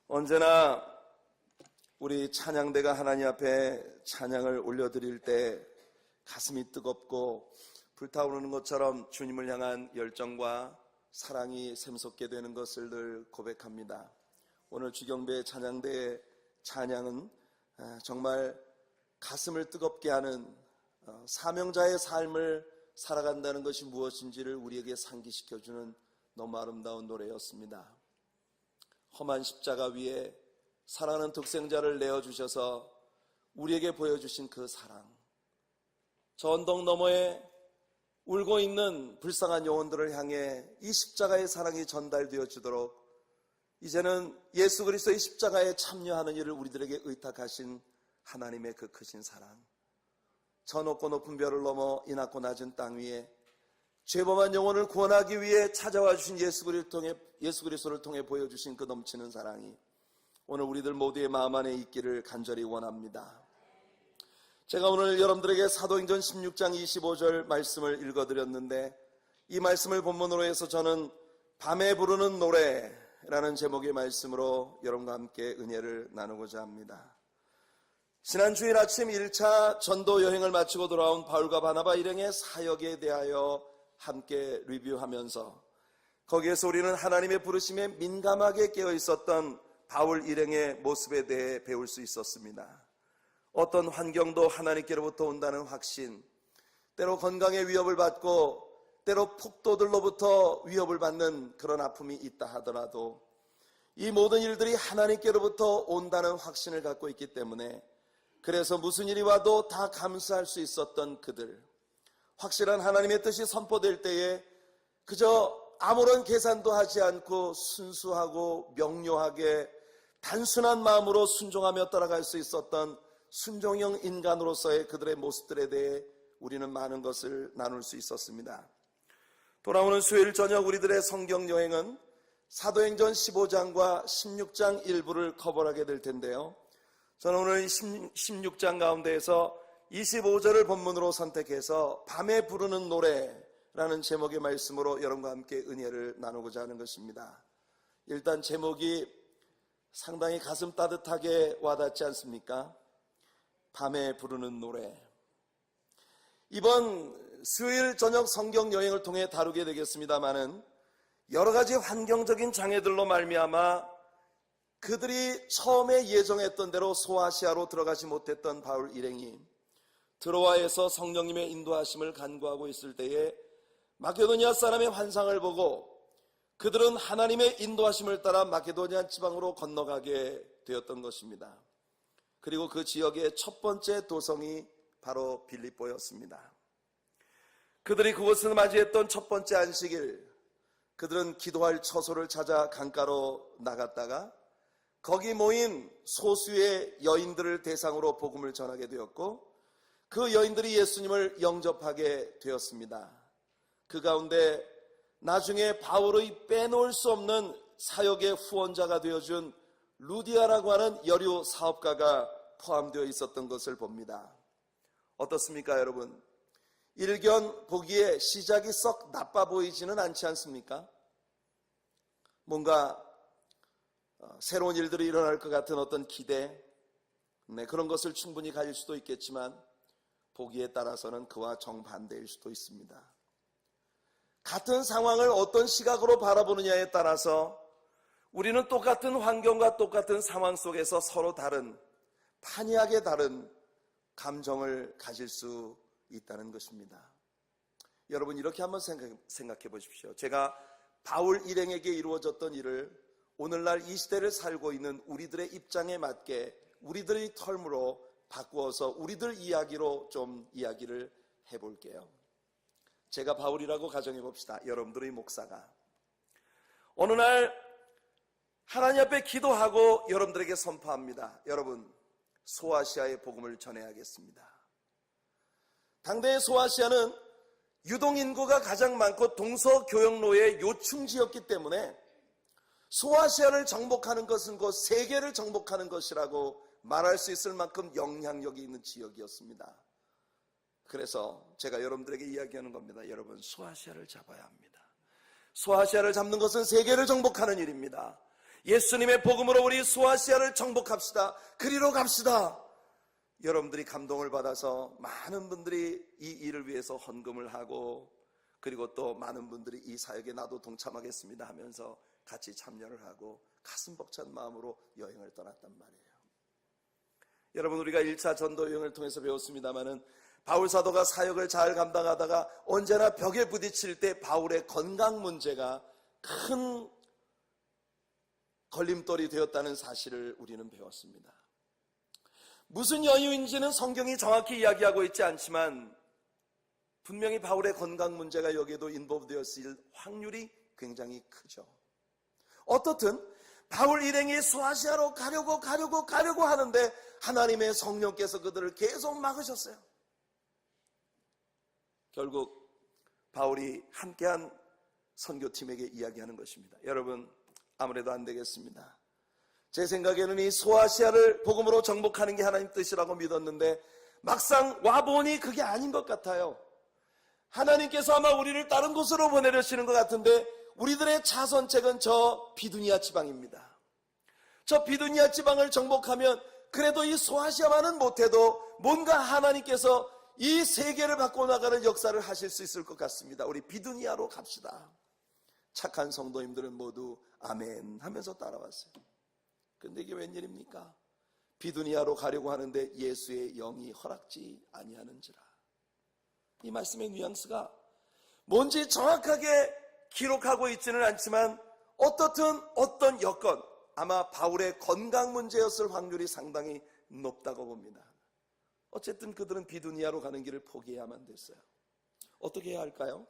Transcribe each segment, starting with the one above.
언제나 우리 찬양대가 하나님 앞에 찬양을 올려드릴 때 가슴이 뜨겁고 불타오르는 것처럼 주님을 향한 열정과 사랑이 샘솟게 되는 것을 늘 고백합니다. 오늘 주경배 찬양대의 찬양은 정말 가슴을 뜨겁게 하는 사명자의 삶을 살아간다는 것이 무엇인지를 우리에게 상기시켜주는 너무 아름다운 노래였습니다. 험한 십자가 위에 사랑하는 독생자를 내어주셔서 우리에게 보여주신 그 사랑, 저 언덕 너머에 울고 있는 불쌍한 영혼들을 향해 이 십자가의 사랑이 전달되어 주도록 이제는 예수 그리스도의 십자가에 참여하는 일을 우리들에게 의탁하신 하나님의 그 크신 사랑, 저 높고 높은 별을 넘어 이 낮고 낮은 땅 위에 죄범한 영혼을 구원하기 위해 찾아와 주신 예수 그리스도를 통해 보여주신 그 넘치는 사랑이 오늘 우리들 모두의 마음 안에 있기를 간절히 원합니다. 제가 오늘 여러분들에게 사도행전 16장 25절 말씀을 읽어드렸는데, 이 말씀을 본문으로 해서 저는 밤에 부르는 노래라는 제목의 말씀으로 여러분과 함께 은혜를 나누고자 합니다. 지난 주일 아침 1차 전도 여행을 마치고 돌아온 바울과 바나바 일행의 사역에 대하여 함께 리뷰하면서 거기에서 우리는 하나님의 부르심에 민감하게 깨어 있었던 바울 일행의 모습에 대해 배울 수 있었습니다. 어떤 환경도 하나님께로부터 온다는 확신, 때로 건강의 위협을 받고 때로 폭도들로부터 위협을 받는 그런 아픔이 있다 하더라도 이 모든 일들이 하나님께로부터 온다는 확신을 갖고 있기 때문에 그래서 무슨 일이 와도 다 감수할 수 있었던 그들, 확실한 하나님의 뜻이 선포될 때에 그저 아무런 계산도 하지 않고 순수하고 명료하게 단순한 마음으로 순종하며 따라갈 수 있었던 순종형 인간으로서의 그들의 모습들에 대해 우리는 많은 것을 나눌 수 있었습니다. 돌아오는 수요일 저녁 우리들의 성경 여행은 사도행전 15장과 16장 일부를 커버하게 될 텐데요, 저는 오늘 16장 가운데에서 25절을 본문으로 선택해서 밤에 부르는 노래라는 제목의 말씀으로 여러분과 함께 은혜를 나누고자 하는 것입니다. 일단 제목이 상당히 가슴 따뜻하게 와닿지 않습니까? 밤에 부르는 노래. 이번 수요일 저녁 성경 여행을 통해 다루게 되겠습니다마는 여러 가지 환경적인 장애들로 말미암아 그들이 처음에 예정했던 대로 소아시아로 들어가지 못했던 바울 일행이 드로아에서 성령님의 인도하심을 간구하고 있을 때에 마케도니아 사람의 환상을 보고 그들은 하나님의 인도하심을 따라 마케도니아 지방으로 건너가게 되었던 것입니다. 그리고 그 지역의 첫 번째 도성이 바로 빌립보였습니다. 그들이 그곳에서 맞이했던 첫 번째 안식일, 그들은 기도할 처소를 찾아 강가로 나갔다가 거기 모인 소수의 여인들을 대상으로 복음을 전하게 되었고 그 여인들이 예수님을 영접하게 되었습니다. 그 가운데 나중에 바울의 빼놓을 수 없는 사역의 후원자가 되어준 루디아라고 하는 여류 사업가가 포함되어 있었던 것을 봅니다. 어떻습니까, 여러분? 일견 보기에 시작이 썩 나빠 보이지는 않지 않습니까? 뭔가 새로운 일들이 일어날 것 같은 어떤 기대, 그런 것을 충분히 가질 수도 있겠지만 보기에 따라서는 그와 정반대일 수도 있습니다. 같은 상황을 어떤 시각으로 바라보느냐에 따라서 우리는 똑같은 환경과 똑같은 상황 속에서 서로 다른, 판이하게 다른 감정을 가질 수 있다는 것입니다. 여러분, 이렇게 한번 생각해 보십시오. 제가 바울 일행에게 이루어졌던 일을 오늘날 이 시대를 살고 있는 우리들의 입장에 맞게 우리들의 털무로 바꾸어서 우리들 이야기로 좀 이야기를 해볼게요. 제가 바울이라고 가정해 봅시다. 여러분들의 목사가 어느 날 하나님 앞에 기도하고 여러분들에게 선포합니다. 여러분, 소아시아의 복음을 전해야겠습니다. 당대의 소아시아는 유동인구가 가장 많고 동서교역로의 요충지였기 때문에 소아시아를 정복하는 것은 곧 세계를 정복하는 것이라고 말할 수 있을 만큼 영향력이 있는 지역이었습니다. 그래서 제가 여러분들에게 이야기하는 겁니다. 여러분, 소아시아를 잡아야 합니다. 소아시아를 잡는 것은 세계를 정복하는 일입니다. 예수님의 복음으로 우리 소아시아를 정복합시다. 그리로 갑시다. 여러분들이 감동을 받아서 많은 분들이 이 일을 위해서 헌금을 하고, 그리고 또 많은 분들이 이 사역에 나도 동참하겠습니다 하면서 같이 참여를 하고 가슴 벅찬 마음으로 여행을 떠났단 말이에요. 여러분, 우리가 1차 전도 여행을 통해서 배웠습니다마는 바울 사도가 사역을 잘 감당하다가 언제나 벽에 부딪힐 때 바울의 건강 문제가 큰 걸림돌이 되었다는 사실을 우리는 배웠습니다. 무슨 여유인지는 성경이 정확히 이야기하고 있지 않지만 분명히 바울의 건강 문제가 여기에도 인볼브되었을 확률이 굉장히 크죠. 어떻든 바울 일행이 소아시아로 가려고 하는데 하나님의 성령께서 그들을 계속 막으셨어요. 결국 바울이 함께한 선교팀에게 이야기하는 것입니다. 여러분, 아무래도 안 되겠습니다. 제 생각에는 이 소아시아를 복음으로 정복하는 게 하나님 뜻이라고 믿었는데 막상 와보니 그게 아닌 것 같아요. 하나님께서 아마 우리를 다른 곳으로 보내려시는 것 같은데 우리들의 차선책은 저 비두니아 지방입니다. 저 비두니아 지방을 정복하면 그래도 이 소아시아만은 못해도 뭔가 하나님께서 이 세계를 바꿔나가는 역사를 하실 수 있을 것 같습니다. 우리 비두니아로 갑시다. 착한 성도님들은 모두 아멘 하면서 따라왔어요. 근데 이게 웬일입니까? 비두니아로 가려고 하는데 예수의 영이 허락지 아니하는지라. 이 말씀의 뉘앙스가 뭔지 정확하게 기록하고 있지는 않지만 어떻든 어떤 여건, 아마 바울의 건강 문제였을 확률이 상당히 높다고 봅니다. 어쨌든 그들은 비두니아로 가는 길을 포기해야만 됐어요. 어떻게 해야 할까요?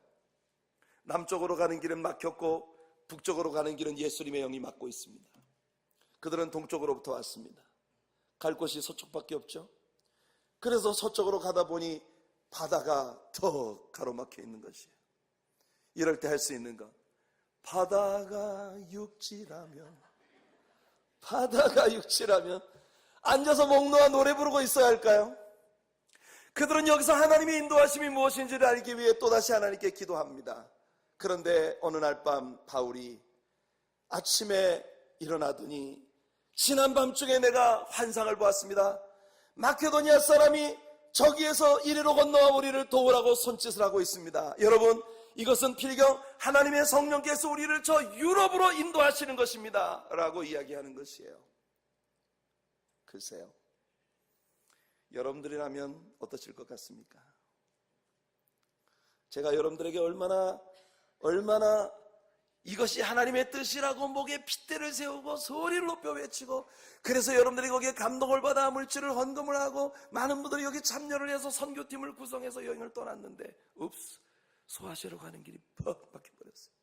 남쪽으로 가는 길은 막혔고 북쪽으로 가는 길은 예수님의 영이 막고 있습니다. 그들은 동쪽으로부터 왔습니다. 갈 곳이 서쪽밖에 없죠. 그래서 서쪽으로 가다 보니 바다가 더 가로막혀 있는 것이에요. 이럴 때 할 수 있는 것, 바다가 육지라면 앉아서 목 놓아 노래 부르고 있어야 할까요? 그들은 여기서 하나님의 인도하심이 무엇인지를 알기 위해 또다시 하나님께 기도합니다. 그런데 어느 날 밤 바울이 아침에 일어나더니 지난 밤중에 내가 환상을 보았습니다. 마케도니아 사람이 저기에서 이리로 건너와 우리를 도우라고 손짓을 하고 있습니다. 여러분, 이것은 필경 하나님의 성령께서 우리를 저 유럽으로 인도하시는 것입니다 라고 이야기하는 것이에요. 글쎄요, 여러분들이라면 어떠실 것 같습니까? 제가 여러분들에게 얼마나 이것이 하나님의 뜻이라고 목에 핏대를 세우고 소리를 높여 외치고, 그래서 여러분들이 거기에 감동을 받아 물질을 헌금을 하고 많은 분들이 여기 참여를 해서 선교팀을 구성해서 여행을 떠났는데 소아시아로 가는 길이 퍽 막혀버렸어요.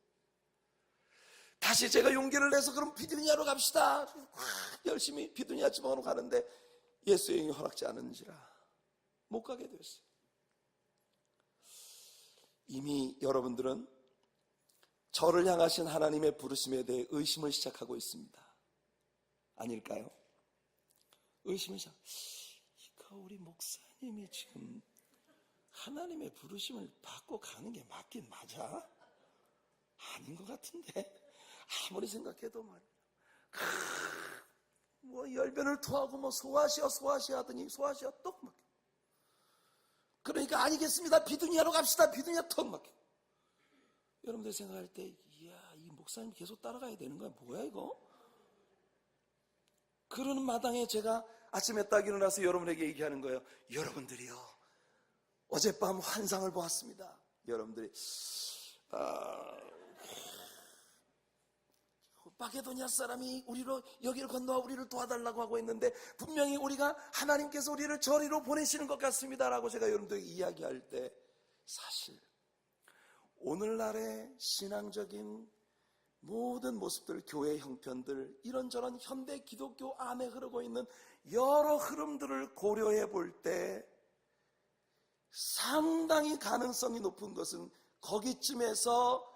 다시 제가 용기를 내서 그럼 비두니아로 갑시다, 열심히 비두니아 지방으로 가는데 예수의 영이 허락지 않은지라 못 가게 되었어요. 이미 여러분들은 저를 향하신 하나님의 부르심에 대해 의심을 시작하고 있습니다. 아닐까요? 의심을 시작. 이거 우리 목사님이 지금 하나님의 부르심을 받고 가는 게 맞긴 맞아? 아닌 것 같은데 아무리 생각해도 말이야. 열변을 토하고 소아시아 하더니 소아시아 떡 막혀. 그러니까 아니겠습니다. 비두니아로 갑시다. 비두니아 떡 막혀. 여러분들 생각할 때, 이야, 이 목사님 계속 따라가야 되는 거야? 뭐야 이거? 그러는 마당에 제가 아침에 딱 일어나서 여러분에게 얘기하는 거예요. 여러분들이요, 어젯밤 환상을 보았습니다. 여러분들이 마게도니아 사람이 여기를 건너와 우리를 도와달라고 하고 있는데 분명히 우리가 하나님께서 우리를 저리로 보내시는 것 같습니다 라고 제가 여러분들에게 이야기할 때, 사실 오늘날의 신앙적인 모든 모습들, 교회 형편들, 이런저런 현대 기독교 안에 흐르고 있는 여러 흐름들을 고려해 볼 때 상당히 가능성이 높은 것은 거기쯤에서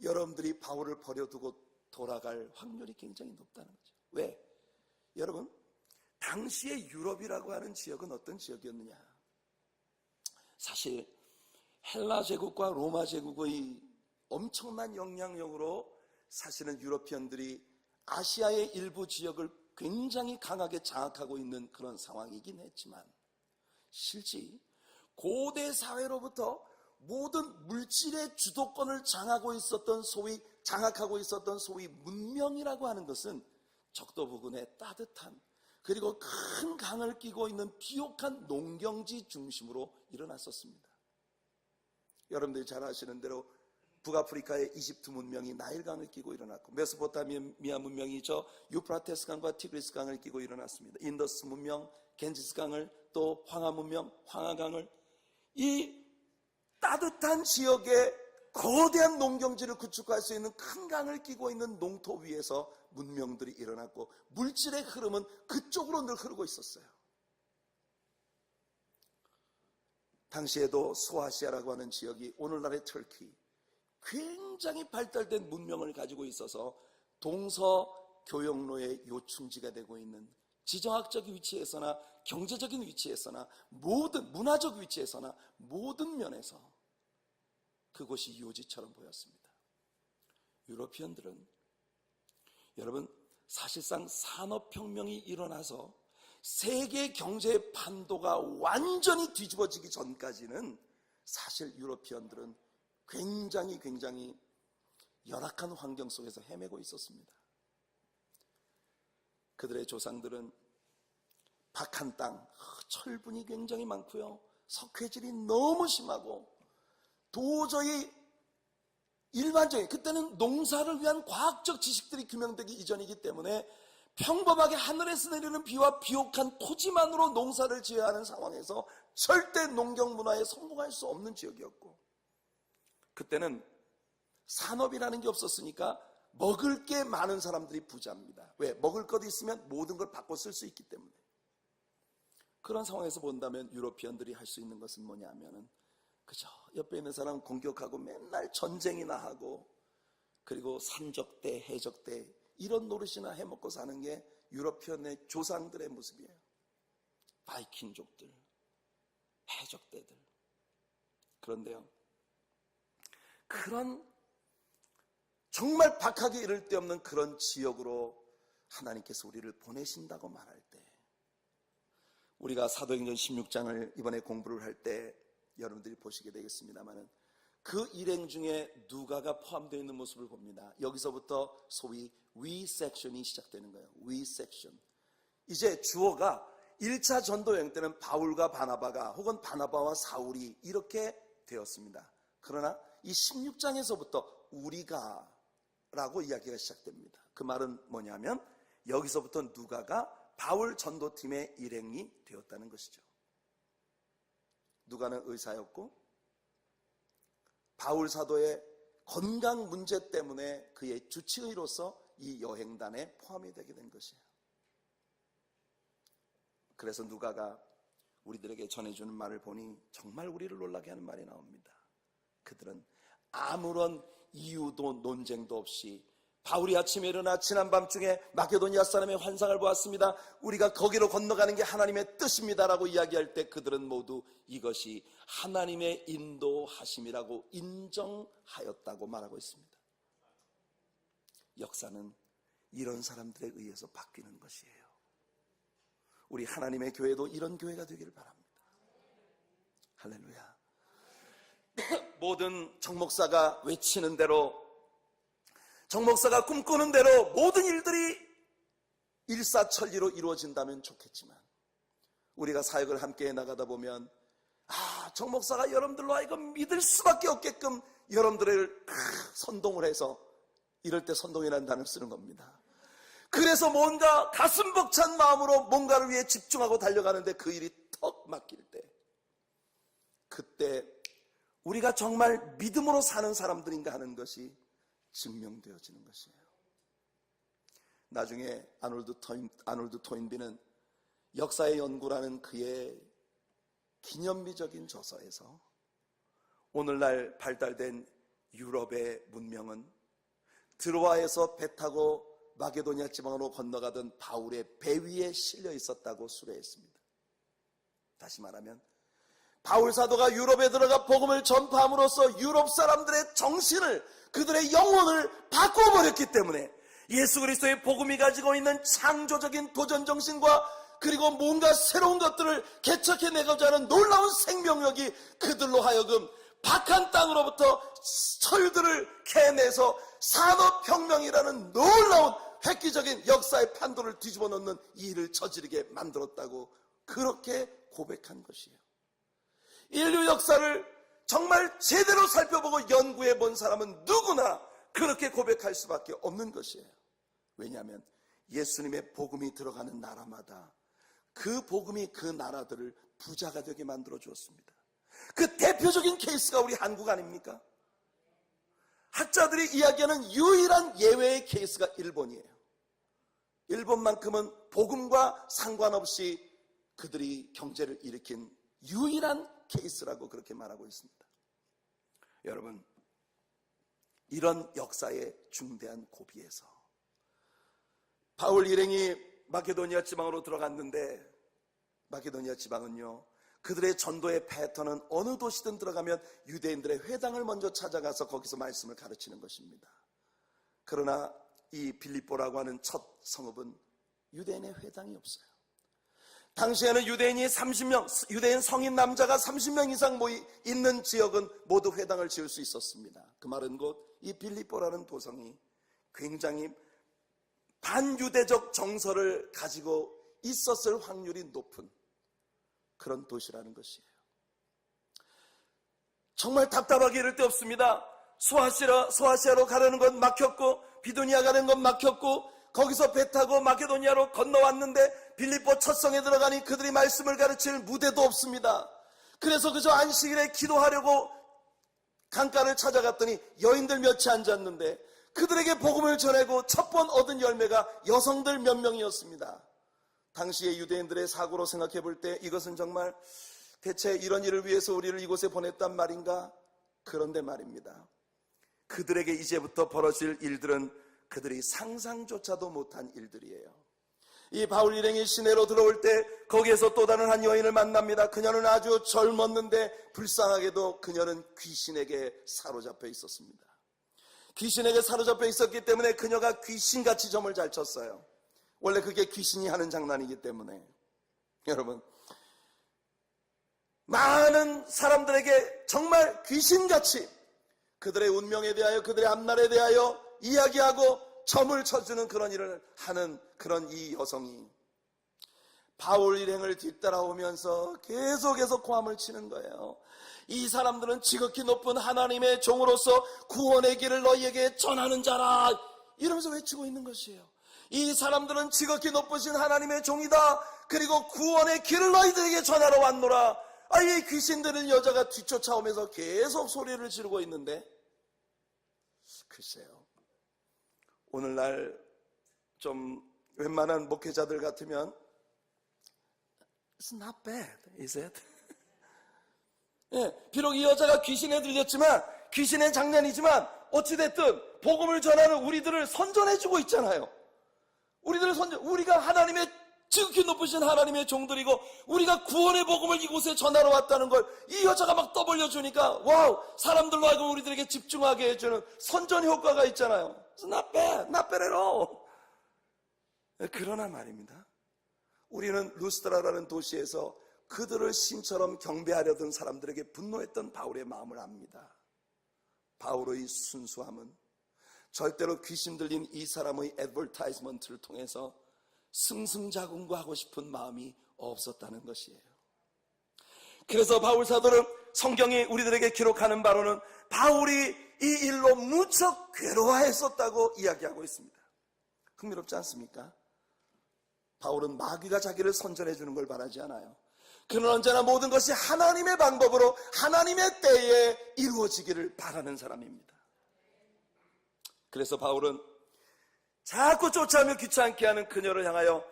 여러분들이 바울을 버려두고 돌아갈 확률이 굉장히 높다는 거죠. 왜? 여러분, 당시의 유럽이라고 하는 지역은 어떤 지역이었느냐? 사실 헬라 제국과 로마 제국의 엄청난 영향력으로 사실은 유러피언들이 아시아의 일부 지역을 굉장히 강하게 장악하고 있는 그런 상황이긴 했지만, 실제 고대 사회로부터 모든 물질의 주도권을 장악하고 있었던 소위 문명이라고 하는 것은 적도 부근의 따뜻한, 그리고 큰 강을 끼고 있는 비옥한 농경지 중심으로 일어났었습니다. 여러분들이 잘 아시는 대로 북아프리카의 이집트 문명이 나일강을 끼고 일어났고, 메소포타미아 문명이 저 유프라테스 강과 티그리스 강을 끼고 일어났습니다. 인더스 문명, 겐지스 강을, 또 황하 문명, 황하강을, 이 따뜻한 지역에 거대한 농경지를 구축할 수 있는 큰 강을 끼고 있는 농토 위에서 문명들이 일어났고, 물질의 흐름은 그쪽으로 늘 흐르고 있었어요. 당시에도 소아시아라고 하는 지역이 오늘날의 터키, 굉장히 발달된 문명을 가지고 있어서 동서 교역로의 요충지가 되고 있는, 지정학적 위치에서나 경제적인 위치에서나 모든 문화적 위치에서나 모든 면에서 그곳이 요지처럼 보였습니다. 유러피언들은, 여러분, 사실상 산업혁명이 일어나서 세계 경제의 판도가 완전히 뒤집어지기 전까지는 사실 유러피언들은 굉장히 열악한 환경 속에서 헤매고 있었습니다. 그들의 조상들은 박한 땅, 철분이 굉장히 많고요, 석회질이 너무 심하고, 도저히 일반적인, 그때는 농사를 위한 과학적 지식들이 규명되기 이전이기 때문에 평범하게 하늘에서 내리는 비와 비옥한 토지만으로 농사를 지어야 하는 상황에서 절대 농경 문화에 성공할 수 없는 지역이었고, 그때는 산업이라는 게 없었으니까 먹을 게 많은 사람들이 부자입니다. 왜? 먹을 것 있으면 모든 걸 바꿔 쓸 수 있기 때문에. 그런 상황에서 본다면 유러피언들이 할 수 있는 것은 뭐냐면은 그저 옆에 있는 사람 공격하고 맨날 전쟁이나 하고, 그리고 산적대, 해적대 이런 노릇이나 해먹고 사는 게 유러피언의 조상들의 모습이에요. 바이킹족들, 해적대들. 그런데요, 그런 정말 박하게 이를 데 없는 그런 지역으로 하나님께서 우리를 보내신다고 말할 때, 우리가 사도행전 16장을 이번에 공부를 할 때 여러분들이 보시게 되겠습니다만, 그 일행 중에 누가가 포함되어 있는 모습을 봅니다. 여기서부터 소위 위 섹션이 시작되는 거예요. 위 섹션. 이제 주어가 1차 전도 여행 때는 바울과 바나바가, 혹은 바나바와 사울이 이렇게 되었습니다. 그러나 이 16장에서부터 우리가 라고 이야기가 시작됩니다. 그 말은 뭐냐면 여기서부터 누가가 바울 전도팀의 일행이 되었다는 것이죠. 누가는 의사였고, 바울 사도의 건강 문제 때문에 그의 주치의로서 이 여행단에 포함이 되게 된 것이에요. 그래서 누가가 우리들에게 전해주는 말을 보니 정말 우리를 놀라게 하는 말이 나옵니다. 그들은 아무런 이유도 논쟁도 없이 바울이 아침에 일어나 지난밤중에 마게도니아 사람의 환상을 보았습니다, 우리가 거기로 건너가는 게 하나님의 뜻입니다라고 이야기할 때 그들은 모두 이것이 하나님의 인도하심이라고 인정하였다고 말하고 있습니다. 역사는 이런 사람들에 의해서 바뀌는 것이에요. 우리 하나님의 교회도 이런 교회가 되기를 바랍니다. 할렐루야. 모든 정목사가 외치는 대로, 정목사가 꿈꾸는 대로 모든 일들이 일사천리로 이루어진다면 좋겠지만, 우리가 사역을 함께 나가다 보면 정목사가 여러분들로 하여금 믿을 수밖에 없게끔 여러분들을 선동을 해서, 이럴 때 선동이라는 단어를 쓰는 겁니다. 그래서 뭔가 가슴 벅찬 마음으로 뭔가를 위해 집중하고 달려가는데 그 일이 턱 막힐 때, 그때 우리가 정말 믿음으로 사는 사람들인가 하는 것이 증명되어지는 것이에요. 나중에 아놀드 토인비는 역사의 연구라는 그의 기념비적인 저서에서 오늘날 발달된 유럽의 문명은 드로아에서 배 타고 마게도니아 지방으로 건너가던 바울의 배 위에 실려 있었다고 수레했습니다. 다시 말하면 바울 사도가 유럽에 들어가 복음을 전파함으로써 유럽 사람들의 정신을, 그들의 영혼을 바꿔버렸기 때문에 예수 그리스도의 복음이 가지고 있는 창조적인 도전 정신과 그리고 뭔가 새로운 것들을 개척해내고자 하는 놀라운 생명력이 그들로 하여금 박한 땅으로부터 철들을 캐내서 산업혁명이라는 놀라운 획기적인 역사의 판도를 뒤집어 놓는 이 일을 저지르게 만들었다고 그렇게 고백한 것이에요. 인류 역사를 정말 제대로 살펴보고 연구해 본 사람은 누구나 그렇게 고백할 수밖에 없는 것이에요. 왜냐하면 예수님의 복음이 들어가는 나라마다 그 복음이 그 나라들을 부자가 되게 만들어 주었습니다. 그 대표적인 케이스가 우리 한국 아닙니까? 학자들이 이야기하는 유일한 예외의 케이스가 일본이에요. 일본만큼은 복음과 상관없이 그들이 경제를 일으킨 유일한 케이스라고 그렇게 말하고 있습니다. 여러분, 이런 역사의 중대한 고비에서 바울 일행이 마케도니아 지방으로 들어갔는데, 마케도니아 지방은요, 그들의 전도의 패턴은 어느 도시든 들어가면 유대인들의 회당을 먼저 찾아가서 거기서 말씀을 가르치는 것입니다. 그러나 이 빌립보라고 하는 첫 성읍은 유대인의 회당이 없어요. 당시에는 유대인이 30명, 유대인 성인 남자가 30명 이상 있는 지역은 모두 회당을 지을 수 있었습니다. 그 말은 곧 이 빌립보라는 도성이 굉장히 반유대적 정서를 가지고 있었을 확률이 높은 그런 도시라는 것이에요. 정말 답답하게 이를 데 없습니다. 소아시아로 가려는 건 막혔고, 비두니아 가는 건 막혔고, 거기서 배 타고 마케도니아로 건너왔는데 빌립보 첫 성에 들어가니 그들이 말씀을 가르칠 무대도 없습니다. 그래서 그저 안식일에 기도하려고 강가를 찾아갔더니 여인들 몇이 앉았는데 그들에게 복음을 전하고 첫 번 얻은 열매가 여성들 몇 명이었습니다. 당시의 유대인들의 사고로 생각해 볼 때 이것은 정말 대체 이런 일을 위해서 우리를 이곳에 보냈단 말인가? 그런데 말입니다. 그들에게 이제부터 벌어질 일들은 그들이 상상조차도 못한 일들이에요. 이 바울 일행이 시내로 들어올 때 거기에서 또 다른 한 여인을 만납니다. 그녀는 아주 젊었는데 불쌍하게도 그녀는 귀신에게 사로잡혀 있었습니다. 귀신에게 사로잡혀 있었기 때문에 그녀가 귀신같이 점을 잘 쳤어요. 원래 그게 귀신이 하는 장난이기 때문에. 여러분, 많은 사람들에게 정말 귀신같이 그들의 운명에 대하여, 그들의 앞날에 대하여 이야기하고 점을 쳐주는 그런 일을 하는 그런 이 여성이 바울 일행을 뒤따라오면서 계속해서 고함을 치는 거예요. 이 사람들은 지극히 높은 하나님의 종으로서 구원의 길을 너희에게 전하는 자라, 이러면서 외치고 있는 것이에요. 이 사람들은 지극히 높으신 하나님의 종이다. 그리고 구원의 길을 너희들에게 전하러 왔노라. 이 귀신 들린 여자가 뒤쫓아오면서 계속 소리를 지르고 있는데, 글쎄요, 오늘날 좀 웬만한 목회자들 같으면 It's not bad, is it? 예, 비록 이 여자가 귀신에 들렸지만, 귀신의 장난이지만 어찌됐든 복음을 전하는 우리들을 선전해주고 있잖아요. 우리가 하나님의 지극히 높으신 하나님의 종들이고 우리가 구원의 복음을 이곳에 전하러 왔다는 걸 이 여자가 막 떠벌려주니까 와우, 사람들로 하여금 우리들에게 집중하게 해주는 선전 효과가 있잖아요. It's not bad, not bad at all. 그러나 말입니다, 우리는 루스드라라는 도시에서 그들을 신처럼 경배하려던 사람들에게 분노했던 바울의 마음을 압니다. 바울의 순수함은 절대로 귀신 들린 이 사람의 애드버타이즈먼트를 통해서 승승자gun거하고 싶은 마음이 없었다는 것이에요. 그래서 바울 사도는 성경이 우리들에게 기록하는 바로는 바울이 이 일로 무척 괴로워했었다고 이야기하고 있습니다. 흥미롭지 않습니까? 바울은 마귀가 자기를 선전해 주는 걸 바라지 않아요. 그는 언제나 모든 것이 하나님의 방법으로 하나님의 때에 이루어지기를 바라는 사람입니다. 그래서 바울은 자꾸 쫓아오며 귀찮게 하는 그녀를 향하여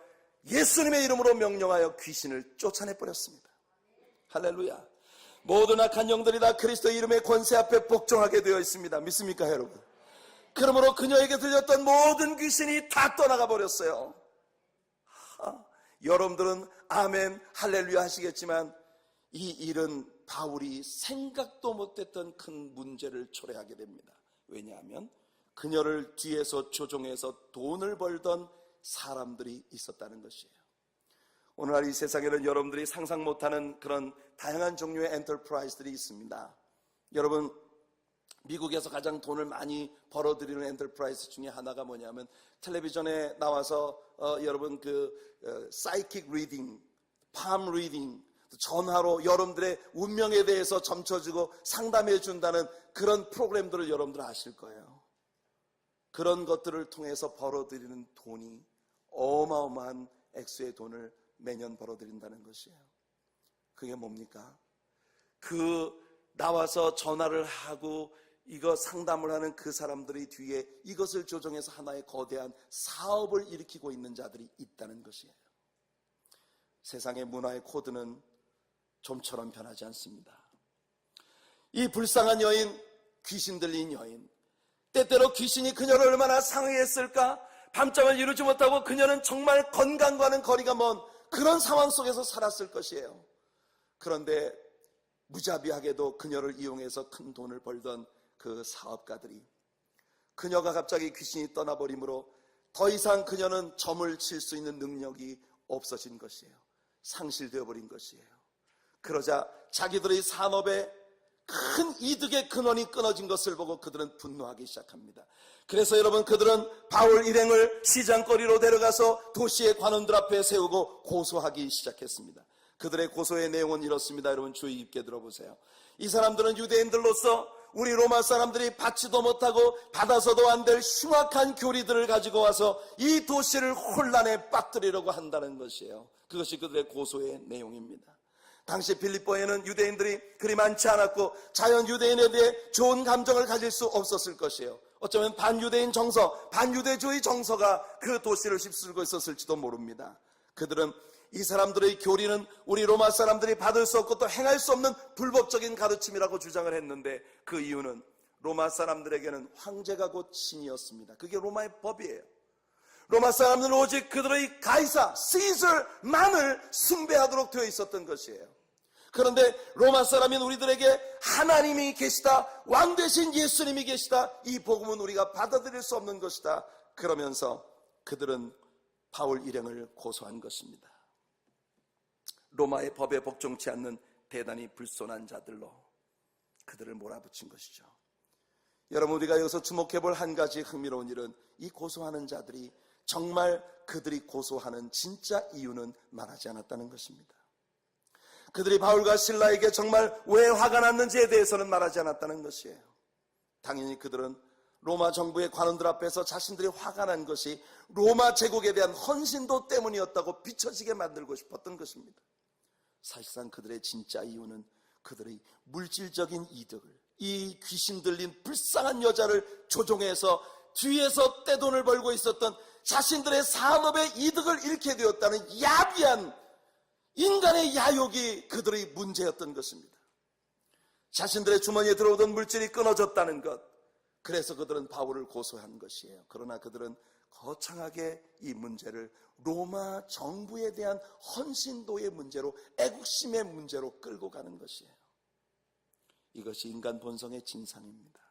예수님의 이름으로 명령하여 귀신을 쫓아내버렸습니다. 할렐루야. 모든 악한 영들이 다 그리스도의 이름의 권세 앞에 복종하게 되어 있습니다. 믿습니까, 여러분? 그러므로 그녀에게 들렸던 모든 귀신이 다 떠나가 버렸어요. 여러분들은 아멘 할렐루야 하시겠지만 이 일은 바울이 생각도 못했던 큰 문제를 초래하게 됩니다. 왜냐하면 그녀를 뒤에서 조종해서 돈을 벌던 사람들이 있었다는 것이에요. 오늘날 이 세상에는 여러분들이 상상 못하는 그런 다양한 종류의 엔터프라이즈들이 있습니다. 여러분, 미국에서 가장 돈을 많이 벌어들이는 엔터프라이즈 중에 하나가 뭐냐면 텔레비전에 나와서 여러분 사이킥 리딩, 팜 리딩, 전화로 여러분들의 운명에 대해서 점쳐주고 상담해 준다는 그런 프로그램들을 여러분들 아실 거예요. 그런 것들을 통해서 벌어들이는 돈이 어마어마한 액수의 돈을 매년 벌어들인다는 것이에요. 그게 뭡니까? 나와서 전화를 하고 이거 상담을 하는 그 사람들이 뒤에 이것을 조정해서 하나의 거대한 사업을 일으키고 있는 자들이 있다는 것이에요. 세상의 문화의 코드는 좀처럼 변하지 않습니다. 이 불쌍한 여인, 귀신 들린 여인, 때때로 귀신이 그녀를 얼마나 상해했을까? 밤잠을 이루지 못하고 그녀는 정말 건강과는 거리가 먼 그런 상황 속에서 살았을 것이에요. 그런데 무자비하게도 그녀를 이용해서 큰 돈을 벌던 그 사업가들이 그녀가 갑자기 귀신이 떠나버림으로 더 이상 그녀는 점을 칠 수 있는 능력이 없어진 것이에요. 상실되어 버린 것이에요. 그러자 자기들의 산업에 큰 이득의 근원이 끊어진 것을 보고 그들은 분노하기 시작합니다. 그래서 여러분, 그들은 바울 일행을 시장거리로 데려가서 도시의 관원들 앞에 세우고 고소하기 시작했습니다. 그들의 고소의 내용은 이렇습니다. 여러분 주의 깊게 들어보세요. 이 사람들은 유대인들로서 우리 로마 사람들이 받지도 못하고 받아서도 안 될 흉악한 교리들을 가지고 와서 이 도시를 혼란에 빠뜨리려고 한다는 것이에요. 그것이 그들의 고소의 내용입니다. 당시 빌립보에는 유대인들이 그리 많지 않았고 자연 유대인에 대해 좋은 감정을 가질 수 없었을 것이에요. 어쩌면 반유대인 정서, 반유대주의 정서가 그 도시를 휩쓸고 있었을지도 모릅니다. 그들은 이 사람들의 교리는 우리 로마 사람들이 받을 수 없고 또 행할 수 없는 불법적인 가르침이라고 주장을 했는데 그 이유는 로마 사람들에게는 황제가 곧 신이었습니다. 그게 로마의 법이에요. 로마 사람들은 오직 그들의 가이사, 시저만을 숭배하도록 되어 있었던 것이에요. 그런데 로마 사람인 우리들에게 하나님이 계시다, 왕 대신 예수님이 계시다, 이 복음은 우리가 받아들일 수 없는 것이다. 그러면서 그들은 바울 일행을 고소한 것입니다. 로마의 법에 복종치 않는 대단히 불손한 자들로 그들을 몰아붙인 것이죠. 여러분, 우리가 여기서 주목해 볼 한 가지 흥미로운 일은 이 고소하는 자들이 정말 그들이 고소하는 진짜 이유는 말하지 않았다는 것입니다. 그들이 바울과 실라에게 정말 왜 화가 났는지에 대해서는 말하지 않았다는 것이에요. 당연히 그들은 로마 정부의 관원들 앞에서 자신들이 화가 난 것이 로마 제국에 대한 헌신도 때문이었다고 비춰지게 만들고 싶었던 것입니다. 사실상 그들의 진짜 이유는 그들의 물질적인 이득을, 이 귀신 들린 불쌍한 여자를 조종해서 뒤에서 떼돈을 벌고 있었던 자신들의 산업의 이득을 잃게 되었다는 야비한 인간의 야욕이 그들의 문제였던 것입니다. 자신들의 주머니에 들어오던 물질이 끊어졌다는 것, 그래서 그들은 바울을 고소한 것이에요. 그러나 그들은 거창하게 이 문제를 로마 정부에 대한 헌신도의 문제로, 애국심의 문제로 끌고 가는 것이에요. 이것이 인간 본성의 진상입니다.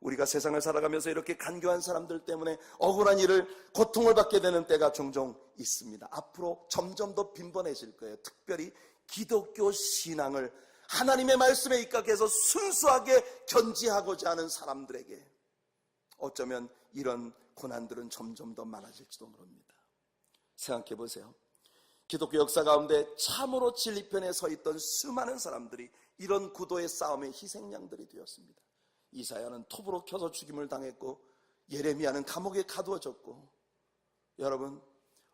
우리가 세상을 살아가면서 이렇게 간교한 사람들 때문에 억울한 일을, 고통을 받게 되는 때가 종종 있습니다. 앞으로 점점 더 빈번해질 거예요. 특별히 기독교 신앙을 하나님의 말씀에 입각해서 순수하게 견지하고자 하는 사람들에게 어쩌면 이런 고난들은 점점 더 많아질지도 모릅니다. 생각해 보세요. 기독교 역사 가운데 참으로 진리편에 서 있던 수많은 사람들이 이런 구도의 싸움의 희생양들이 되었습니다. 이사야는 톱으로 켜서 죽임을 당했고 예레미야는 감옥에 가두어졌고, 여러분,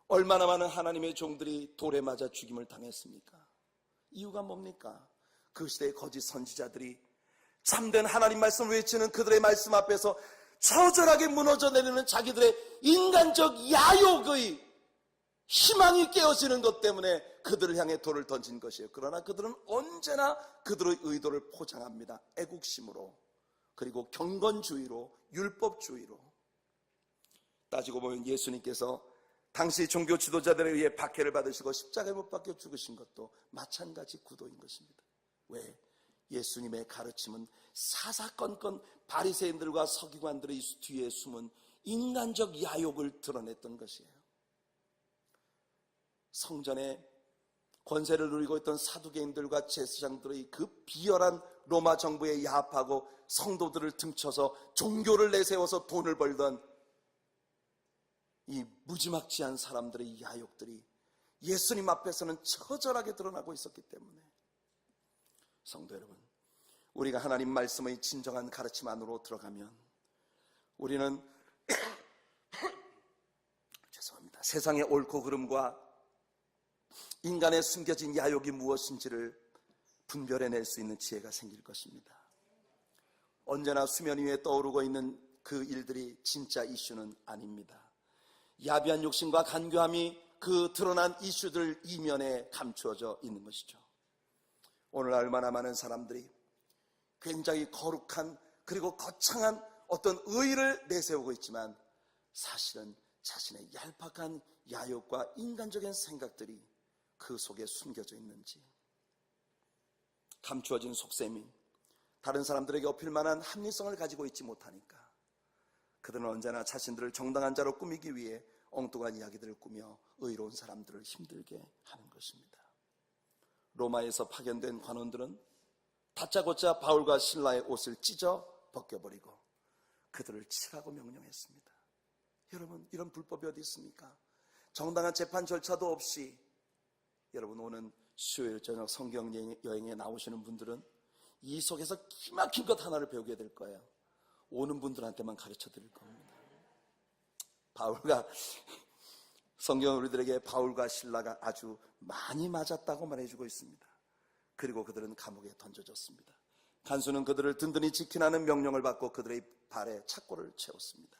얼마나 많은 하나님의 종들이 돌에 맞아 죽임을 당했습니까? 이유가 뭡니까? 그 시대의 거짓 선지자들이 참된 하나님 말씀을 외치는 그들의 말씀 앞에서 처절하게 무너져 내리는 자기들의 인간적 야욕의 희망이 깨어지는 것 때문에 그들을 향해 돌을 던진 것이에요. 그러나 그들은 언제나 그들의 의도를 포장합니다. 애국심으로, 그리고 경건주의로, 율법주의로. 따지고 보면 예수님께서 당시 종교 지도자들에 의해 박해를 받으시고 십자가에 못 박혀 죽으신 것도 마찬가지 구도인 것입니다. 왜? 예수님의 가르침은 사사건건 바리새인들과 서기관들의 뒤에 숨은 인간적 야욕을 드러냈던 것이에요. 성전에 권세를 누리고 있던 사두개인들과 제사장들의 그 비열한 로마 정부에 야합하고 성도들을 등쳐서 종교를 내세워서 돈을 벌던 이 무지막지한 사람들의 야욕들이 예수님 앞에서는 처절하게 드러나고 있었기 때문에, 성도 여러분, 우리가 하나님 말씀의 진정한 가르침 안으로 들어가면 우리는 죄송합니다. 세상의 옳고 그름과 인간의 숨겨진 야욕이 무엇인지를 분별해낼 수 있는 지혜가 생길 것입니다. 언제나 수면 위에 떠오르고 있는 그 일들이 진짜 이슈는 아닙니다. 야비한 욕심과 간교함이 그 드러난 이슈들 이면에 감추어져 있는 것이죠. 오늘 얼마나 많은 사람들이 굉장히 거룩한 그리고 거창한 어떤 의의를 내세우고 있지만 사실은 자신의 얄팍한 야욕과 인간적인 생각들이 그 속에 숨겨져 있는지, 감추어진 속셈이 다른 사람들에게 어필 만한 합리성을 가지고 있지 못하니까 그들은 언제나 자신들을 정당한 자로 꾸미기 위해 엉뚱한 이야기들을 꾸며 의로운 사람들을 힘들게 하는 것입니다. 로마에서 파견된 관원들은 다짜고짜 바울과 실라의 옷을 찢어 벗겨버리고 그들을 치라고 명령했습니다. 여러분, 이런 불법이 어디 있습니까? 정당한 재판 절차도 없이, 여러분, 오는 수요일 저녁 성경 여행에 나오시는 분들은 이 속에서 기막힌 것 하나를 배우게 될 거예요. 오는 분들한테만 가르쳐 드릴 겁니다. 바울과 성경은 우리들에게 바울과 실라가 아주 많이 맞았다고 말해주고 있습니다. 그리고 그들은 감옥에 던져졌습니다. 간수는 그들을 든든히 지키라는 명령을 받고 그들의 발에 착고를 채웠습니다.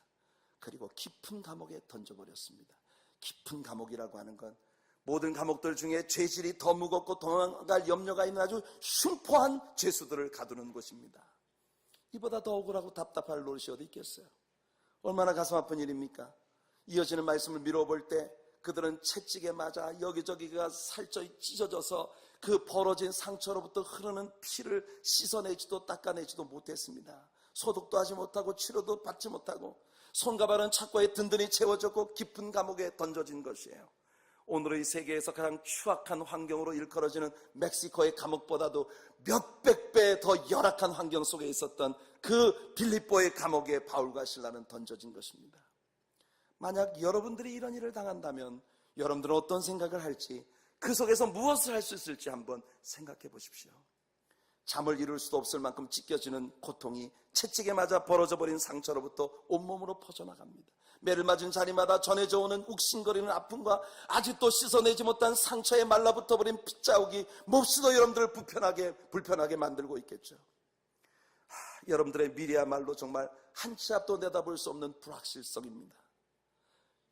그리고 깊은 감옥에 던져버렸습니다. 깊은 감옥이라고 하는 건 모든 감옥들 중에 죄질이 더 무겁고 도망갈 염려가 있는 아주 흉포한 죄수들을 가두는 곳입니다. 이보다 더 억울하고 답답할 노릇이 어디 있겠어요? 얼마나 가슴 아픈 일입니까? 이어지는 말씀을 미뤄볼 때 그들은 채찍에 맞아 여기저기가 살쪄 찢어져서 그 벌어진 상처로부터 흐르는 피를 씻어내지도 닦아내지도 못했습니다. 소독도 하지 못하고 치료도 받지 못하고 손과 발은 착고에 든든히 채워졌고 깊은 감옥에 던져진 것이에요. 오늘의 세계에서 가장 추악한 환경으로 일컬어지는 멕시코의 감옥보다도 몇백 배 더 열악한 환경 속에 있었던 그 빌립보의 감옥에 바울과 실라는 던져진 것입니다. 만약 여러분들이 이런 일을 당한다면 여러분들은 어떤 생각을 할지, 그 속에서 무엇을 할 수 있을지 한번 생각해 보십시오. 잠을 이룰 수도 없을 만큼 찢겨지는 고통이 채찍에 맞아 벌어져 버린 상처로부터 온몸으로 퍼져나갑니다. 매를 맞은 자리마다 전해져 오는 욱신거리는 아픔과 아직도 씻어내지 못한 상처에 말라붙어버린 핏자국이 몹시도 여러분들을 불편하게 만들고 있겠죠. 여러분들의 미래야말로 정말 한 치 앞도 내다볼 수 없는 불확실성입니다.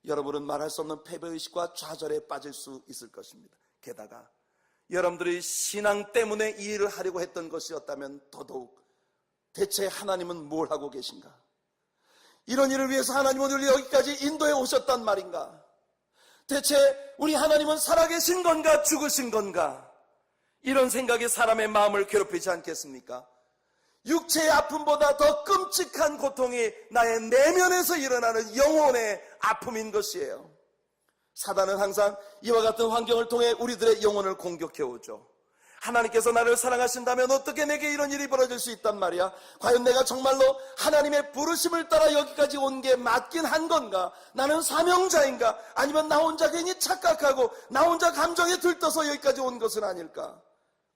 여러분은 말할 수 없는 패배의식과 좌절에 빠질 수 있을 것입니다. 게다가 여러분들이 신앙 때문에 이 일을 하려고 했던 것이었다면 더더욱 대체 하나님은 뭘 하고 계신가? 이런 일을 위해서 하나님은 우리를 여기까지 인도해 오셨단 말인가? 대체 우리 하나님은 살아계신 건가 죽으신 건가? 이런 생각이 사람의 마음을 괴롭히지 않겠습니까? 육체의 아픔보다 더 끔찍한 고통이 나의 내면에서 일어나는 영혼의 아픔인 것이에요. 사단은 항상 이와 같은 환경을 통해 우리들의 영혼을 공격해 오죠. 하나님께서 나를 사랑하신다면 어떻게 내게 이런 일이 벌어질 수 있단 말이야? 과연 내가 정말로 하나님의 부르심을 따라 여기까지 온 게 맞긴 한 건가? 나는 사명자인가? 아니면 나 혼자 괜히 착각하고 나 혼자 감정에 들떠서 여기까지 온 것은 아닐까?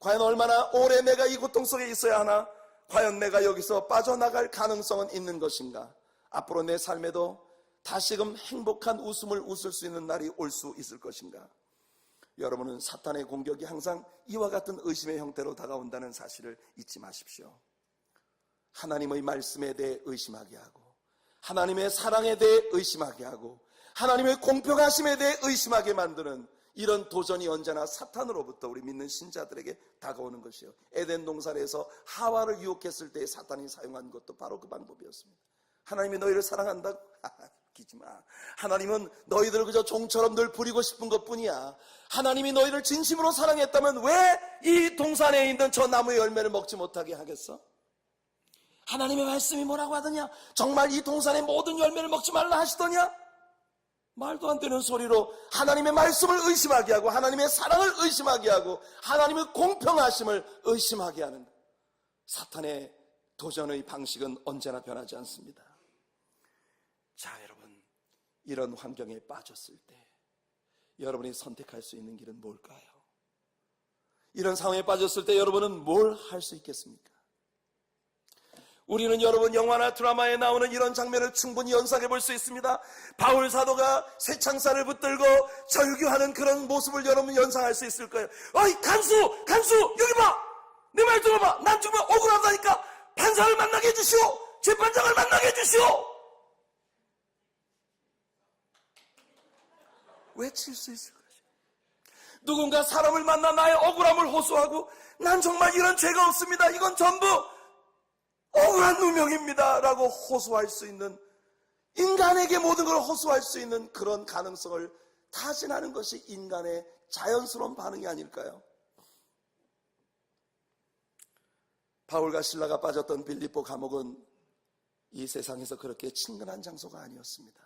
과연 얼마나 오래 내가 이 고통 속에 있어야 하나? 과연 내가 여기서 빠져나갈 가능성은 있는 것인가? 앞으로 내 삶에도 다시금 행복한 웃음을 웃을 수 있는 날이 올 수 있을 것인가? 여러분은 사탄의 공격이 항상 이와 같은 의심의 형태로 다가온다는 사실을 잊지 마십시오. 하나님의 말씀에 대해 의심하게 하고, 하나님의 사랑에 대해 의심하게 하고, 하나님의 공평하심에 대해 의심하게 만드는 이런 도전이 언제나 사탄으로부터 우리 믿는 신자들에게 다가오는 것이요. 에덴 동산에서 하와를 유혹했을 때 사탄이 사용한 것도 바로 그 방법이었습니다. 하나님이 너희를 사랑한다고? 시키지 마. 하나님은 너희들을 그저 종처럼 늘 부리고 싶은 것뿐이야. 하나님이 너희를 진심으로 사랑했다면 왜 이 동산에 있는 저 나무의 열매를 먹지 못하게 하겠어? 하나님의 말씀이 뭐라고 하더냐? 정말 이 동산의 모든 열매를 먹지 말라 하시더냐? 말도 안 되는 소리로 하나님의 말씀을 의심하게 하고 하나님의 사랑을 의심하게 하고 하나님의 공평하심을 의심하게 하는 사탄의 도전의 방식은 언제나 변하지 않습니다. 자, 여러분, 이런 환경에 빠졌을 때 여러분이 선택할 수 있는 길은 뭘까요? 이런 상황에 빠졌을 때 여러분은 뭘 할 수 있겠습니까? 우리는 여러분 영화나 드라마에 나오는 이런 장면을 충분히 연상해 볼 수 있습니다. 바울 사도가 쇠창살을 붙들고 절규하는 그런 모습을 여러분 연상할 수 있을 거예요. 어이 간수 여기 봐, 내 말 들어봐. 난 정말 억울하다니까. 판사를 만나게 해주시오. 재판장을 만나게 해주시오. 외칠 수 있을 것이요. 누군가 사람을 만나 나의 억울함을 호소하고 난 정말 이런 죄가 없습니다. 이건 전부 억울한 누명입니다 라고 호소할 수 있는, 인간에게 모든 걸 호소할 수 있는 그런 가능성을 타진하는 것이 인간의 자연스러운 반응이 아닐까요? 바울과 실라가 빠졌던 빌립보 감옥은 이 세상에서 그렇게 친근한 장소가 아니었습니다.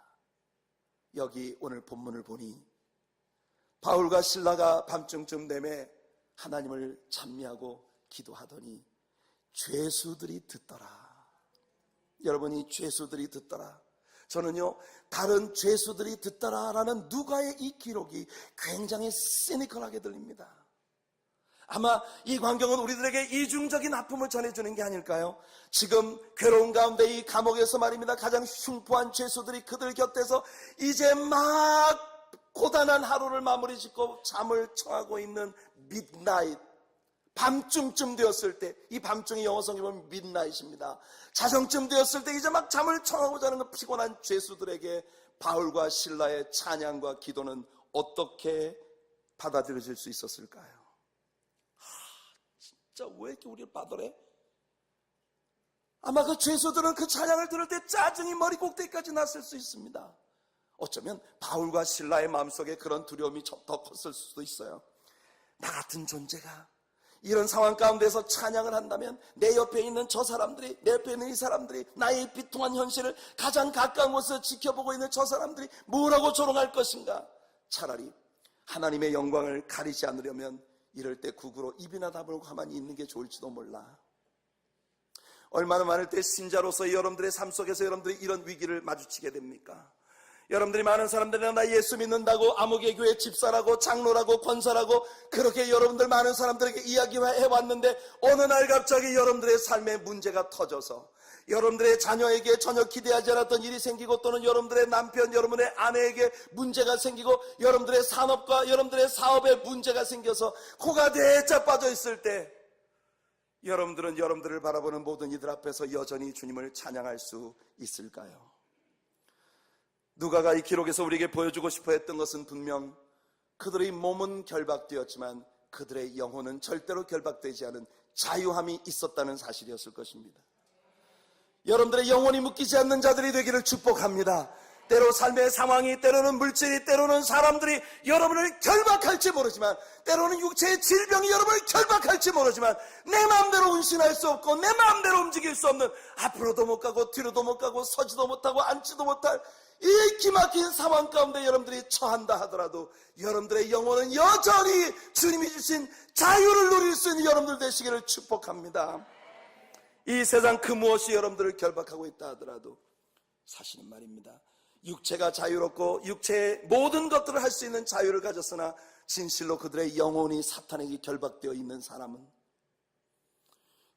여기 오늘 본문을 보니 바울과 실라가 밤중쯤 되매 하나님을 찬미하고 기도하더니 죄수들이 듣더라. 여러분이 죄수들이 듣더라. 저는요, 다른 죄수들이 듣더라라는 누가의 이 기록이 굉장히 시니컬하게 들립니다. 아마 이 광경은 우리들에게 이중적인 아픔을 전해주는 게 아닐까요? 지금 괴로운 가운데 이 감옥에서 말입니다, 가장 흉포한 죄수들이 그들 곁에서 이제 막 고단한 하루를 마무리 짓고 잠을 청하고 있는 midnight, 밤중쯤 되었을 때, 이 밤중이 영어 성경에 보면 midnight입니다. 자정쯤 되었을 때 이제 막 잠을 청하고 자는 그 피곤한 죄수들에게 바울과 실라의 찬양과 기도는 어떻게 받아들여질 수 있었을까요? 진짜 왜 이렇게 우리를 빠더래? 아마 그 죄수들은 그 찬양을 들을 때 짜증이 머리 꼭대기까지 났을 수 있습니다. 어쩌면 바울과 실라의 마음속에 그런 두려움이 더 컸을 수도 있어요. 나 같은 존재가 이런 상황 가운데서 찬양을 한다면 내 옆에 있는 저 사람들이, 내 옆에 있는 이 사람들이, 나의 비통한 현실을 가장 가까운 곳에서 지켜보고 있는 저 사람들이 뭐라고 조롱할 것인가? 차라리 하나님의 영광을 가리지 않으려면 이럴 때 국으로 입이나 다물고 가만히 있는 게 좋을지도 몰라. 얼마나 많을 때 신자로서 여러분들의 삶 속에서 여러분들이 이런 위기를 마주치게 됩니까? 여러분들이 많은 사람들이 나 예수 믿는다고 아무개 교회 집사라고 장로라고 권사라고 그렇게 여러분들 많은 사람들에게 이야기해왔는데 어느 날 갑자기 여러분들의 삶에 문제가 터져서 여러분들의 자녀에게 전혀 기대하지 않았던 일이 생기고 또는 여러분들의 남편, 여러분의 아내에게 문제가 생기고 여러분들의 산업과 여러분들의 사업에 문제가 생겨서 코가 대짝 빠져 있을 때 여러분들은 여러분들을 바라보는 모든 이들 앞에서 여전히 주님을 찬양할 수 있을까요? 누가가 이 기록에서 우리에게 보여주고 싶어 했던 것은 분명 그들의 몸은 결박되었지만 그들의 영혼은 절대로 결박되지 않은 자유함이 있었다는 사실이었을 것입니다. 여러분들의 영혼이 묶이지 않는 자들이 되기를 축복합니다. 때로 삶의 상황이, 때로는 물질이, 때로는 사람들이 여러분을 결박할지 모르지만, 때로는 육체의 질병이 여러분을 결박할지 모르지만 내 마음대로 운신할 수 없고 내 마음대로 움직일 수 없는, 앞으로도 못 가고 뒤로도 못 가고 서지도 못하고 앉지도 못할 이 기막힌 상황 가운데 여러분들이 처한다 하더라도 여러분들의 영혼은 여전히 주님이 주신 자유를 누릴 수 있는 여러분들 되시기를 축복합니다. 이 세상 그 무엇이 여러분들을 결박하고 있다 하더라도 사실은 말입니다, 육체가 자유롭고 육체의 모든 것들을 할 수 있는 자유를 가졌으나 진실로 그들의 영혼이 사탄에게 결박되어 있는 사람은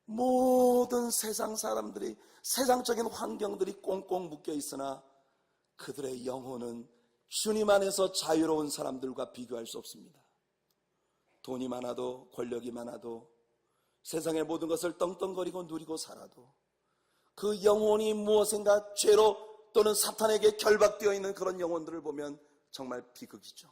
모든 세상 사람들이, 세상적인 환경들이 꽁꽁 묶여 있으나 그들의 영혼은 주님 안에서 자유로운 사람들과 비교할 수 없습니다. 돈이 많아도 권력이 많아도 세상의 모든 것을 떵떵거리고 누리고 살아도 그 영혼이 무엇인가 죄로 또는 사탄에게 결박되어 있는 그런 영혼들을 보면 정말 비극이죠.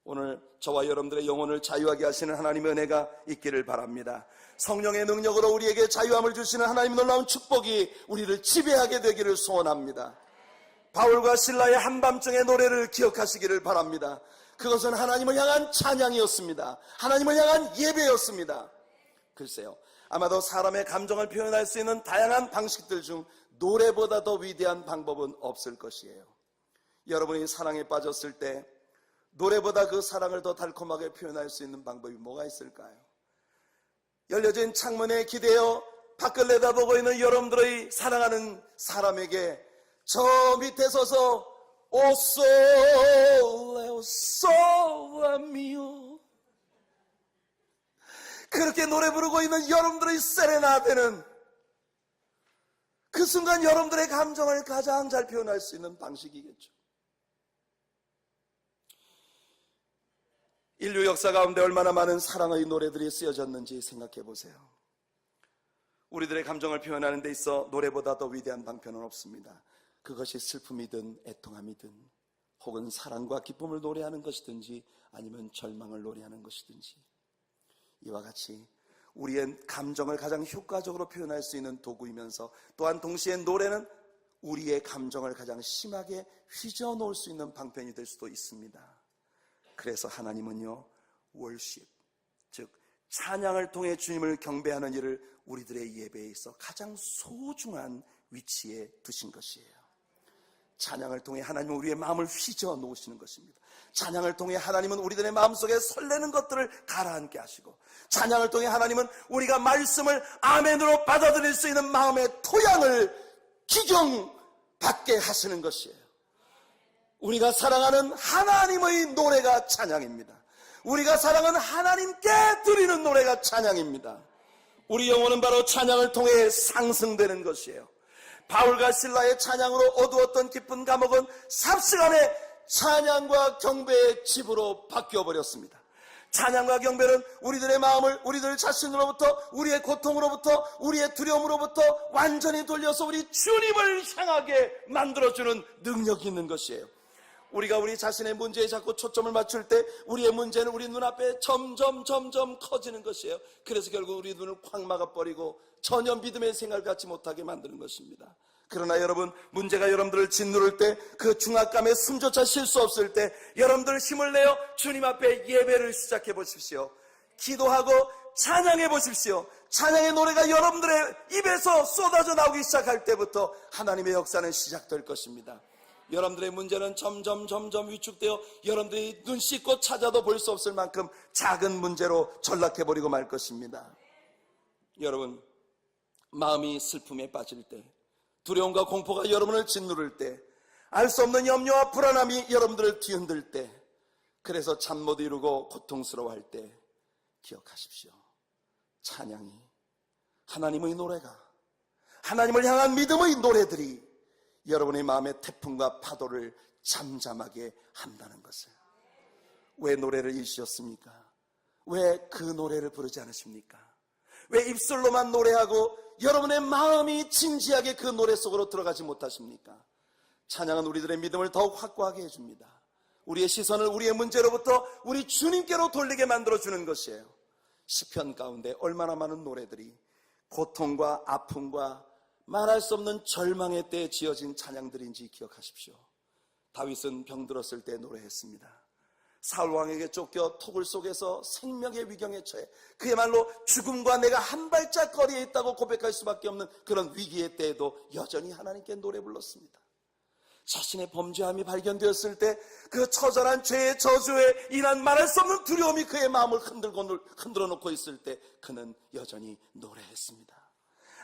오늘 저와 여러분들의 영혼을 자유하게 하시는 하나님의 은혜가 있기를 바랍니다. 성령의 능력으로 우리에게 자유함을 주시는 하나님의 놀라운 축복이 우리를 지배하게 되기를 소원합니다. 바울과 실라의 한밤중의 노래를 기억하시기를 바랍니다. 그것은 하나님을 향한 찬양이었습니다. 하나님을 향한 예배였습니다. 글쎄요, 아마도 사람의 감정을 표현할 수 있는 다양한 방식들 중 노래보다 더 위대한 방법은 없을 것이에요. 여러분이 사랑에 빠졌을 때 노래보다 그 사랑을 더 달콤하게 표현할 수 있는 방법이 뭐가 있을까요? 열려진 창문에 기대어 밖을 내다보고 있는 여러분들의 사랑하는 사람에게 저 밑에 서서 O sole, o sole mio, 그렇게 노래 부르고 있는 여러분들의 세레나데는 그 순간 여러분들의 감정을 가장 잘 표현할 수 있는 방식이겠죠. 인류 역사 가운데 얼마나 많은 사랑의 노래들이 쓰여졌는지 생각해 보세요. 우리들의 감정을 표현하는 데 있어 노래보다 더 위대한 방편은 없습니다. 그것이 슬픔이든 애통함이든 혹은 사랑과 기쁨을 노래하는 것이든지 아니면 절망을 노래하는 것이든지, 이와 같이 우리의 감정을 가장 효과적으로 표현할 수 있는 도구이면서 또한 동시에 노래는 우리의 감정을 가장 심하게 휘저어 놓을 수 있는 방편이 될 수도 있습니다. 그래서 하나님은요, 월십, 즉 찬양을 통해 주님을 경배하는 일을 우리들의 예배에 있어 가장 소중한 위치에 두신 것이에요. 찬양을 통해 하나님은 우리의 마음을 휘저어 놓으시는 것입니다. 찬양을 통해 하나님은 우리들의 마음속에 설레는 것들을 가라앉게 하시고, 찬양을 통해 하나님은 우리가 말씀을 아멘으로 받아들일 수 있는 마음의 토양을 기경받게 하시는 것이에요. 우리가 사랑하는 하나님의 노래가 찬양입니다. 우리가 사랑하는 하나님께 드리는 노래가 찬양입니다. 우리 영혼은 바로 찬양을 통해 상승되는 것이에요. 바울과 실라의 찬양으로 어두웠던 깊은 감옥은 삽시간에 찬양과 경배의 집으로 바뀌어버렸습니다. 찬양과 경배는 우리들의 마음을 우리들 자신으로부터, 우리의 고통으로부터, 우리의 두려움으로부터 완전히 돌려서 우리 주님을 향하게 만들어주는 능력이 있는 것이에요. 우리가 우리 자신의 문제에 자꾸 초점을 맞출 때 우리의 문제는 우리 눈앞에 점점 커지는 것이에요. 그래서 결국 우리 눈을 콱 막아버리고 전혀 믿음의 생각을 갖지 못하게 만드는 것입니다. 그러나 여러분, 문제가 여러분들을 짓누를 때, 그 중압감에 숨조차 쉴 수 없을 때 여러분들 힘을 내어 주님 앞에 예배를 시작해 보십시오. 기도하고 찬양해 보십시오. 찬양의 노래가 여러분들의 입에서 쏟아져 나오기 시작할 때부터 하나님의 역사는 시작될 것입니다. 여러분들의 문제는 점점 위축되어 여러분들이 눈 씻고 찾아도 볼 수 없을 만큼 작은 문제로 전락해버리고 말 것입니다. 여러분, 마음이 슬픔에 빠질 때, 두려움과 공포가 여러분을 짓누를 때, 알 수 없는 염려와 불안함이 여러분들을 뒤흔들 때, 그래서 잠 못 이루고 고통스러워할 때 기억하십시오. 찬양이, 하나님의 노래가, 하나님을 향한 믿음의 노래들이 여러분의 마음의 태풍과 파도를 잠잠하게 한다는 것을. 왜 노래를 일으켰습니까? 왜 그 노래를 부르지 않으십니까? 왜 입술로만 노래하고 여러분의 마음이 진지하게 그 노래 속으로 들어가지 못하십니까? 찬양은 우리들의 믿음을 더욱 확고하게 해줍니다. 우리의 시선을 우리의 문제로부터 우리 주님께로 돌리게 만들어주는 것이에요. 시편 가운데 얼마나 많은 노래들이 고통과 아픔과 말할 수 없는 절망의 때에 지어진 찬양들인지 기억하십시오. 다윗은 병들었을 때 노래했습니다. 사울 왕에게 쫓겨 토굴 속에서 생명의 위경에 처해 그야말로 죽음과 내가 한 발짝 거리에 있다고 고백할 수밖에 없는 그런 위기의 때에도 여전히 하나님께 노래 불렀습니다. 자신의 범죄함이 발견되었을 때 그 처절한 죄의 저주에 인한 말할 수 없는 두려움이 그의 마음을 흔들어 놓고 있을 때 그는 여전히 노래했습니다.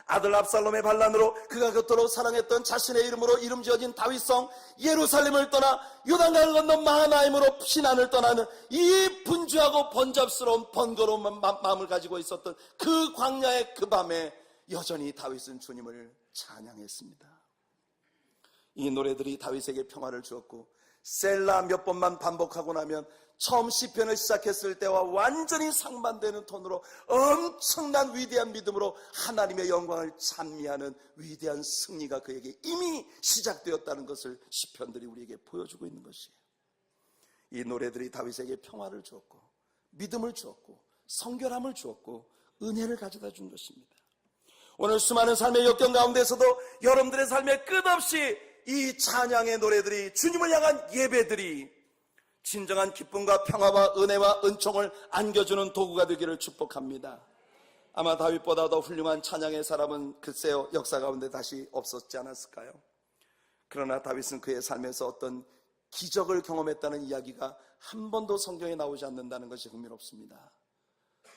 아들 압살롬의 반란으로 그가 그토록 사랑했던 자신의 이름으로 이름 지어진 다윗성 예루살렘을 떠나 요단강을 건너 마하나임으로 피난을 떠나는 이 분주하고 번잡스러운 번거로운 마음을 가지고 있었던 그 광야의 그 밤에 여전히 다윗은 주님을 찬양했습니다. 이 노래들이 다윗에게 평화를 주었고, 셀라 몇 번만 반복하고 나면 처음 시편을 시작했을 때와 완전히 상반되는 톤으로 엄청난 위대한 믿음으로 하나님의 영광을 찬미하는 위대한 승리가 그에게 이미 시작되었다는 것을 시편들이 우리에게 보여주고 있는 것이에요. 이 노래들이 다윗에게 평화를 주었고, 믿음을 주었고, 성결함을 주었고, 은혜를 가져다 준 것입니다. 오늘 수많은 삶의 역경 가운데서도 여러분들의 삶에 끝없이 이 찬양의 노래들이, 주님을 향한 예배들이 진정한 기쁨과 평화와 은혜와 은총을 안겨주는 도구가 되기를 축복합니다. 아마 다윗보다 더 훌륭한 찬양의 사람은 글쎄요, 역사 가운데 다시 없었지 않았을까요? 그러나 다윗은 그의 삶에서 어떤 기적을 경험했다는 이야기가 한 번도 성경에 나오지 않는다는 것이 흥미롭습니다.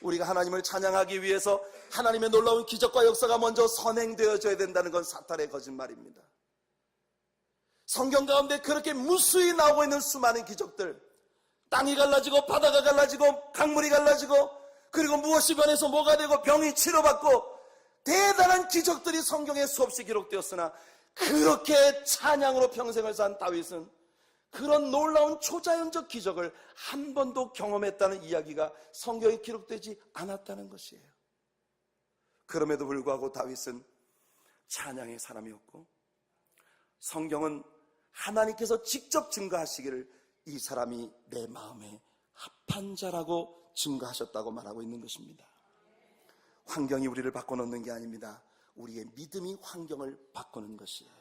우리가 하나님을 찬양하기 위해서 하나님의 놀라운 기적과 역사가 먼저 선행되어져야 된다는 건 사탄의 거짓말입니다. 성경 가운데 그렇게 무수히 나오고 있는 수많은 기적들, 땅이 갈라지고 바다가 갈라지고 강물이 갈라지고 그리고 무엇이 변해서 뭐가 되고 병이 치료받고 대단한 기적들이 성경에 수없이 기록되었으나 그렇게 찬양으로 평생을 산 다윗은 그런 놀라운 초자연적 기적을 한 번도 경험했다는 이야기가 성경에 기록되지 않았다는 것이에요. 그럼에도 불구하고 다윗은 찬양의 사람이었고, 성경은 하나님께서 직접 증거하시기를 이 사람이 내 마음에 합한 자라고 증거하셨다고 말하고 있는 것입니다. 환경이 우리를 바꿔놓는 게 아닙니다. 우리의 믿음이 환경을 바꾸는 것이에요.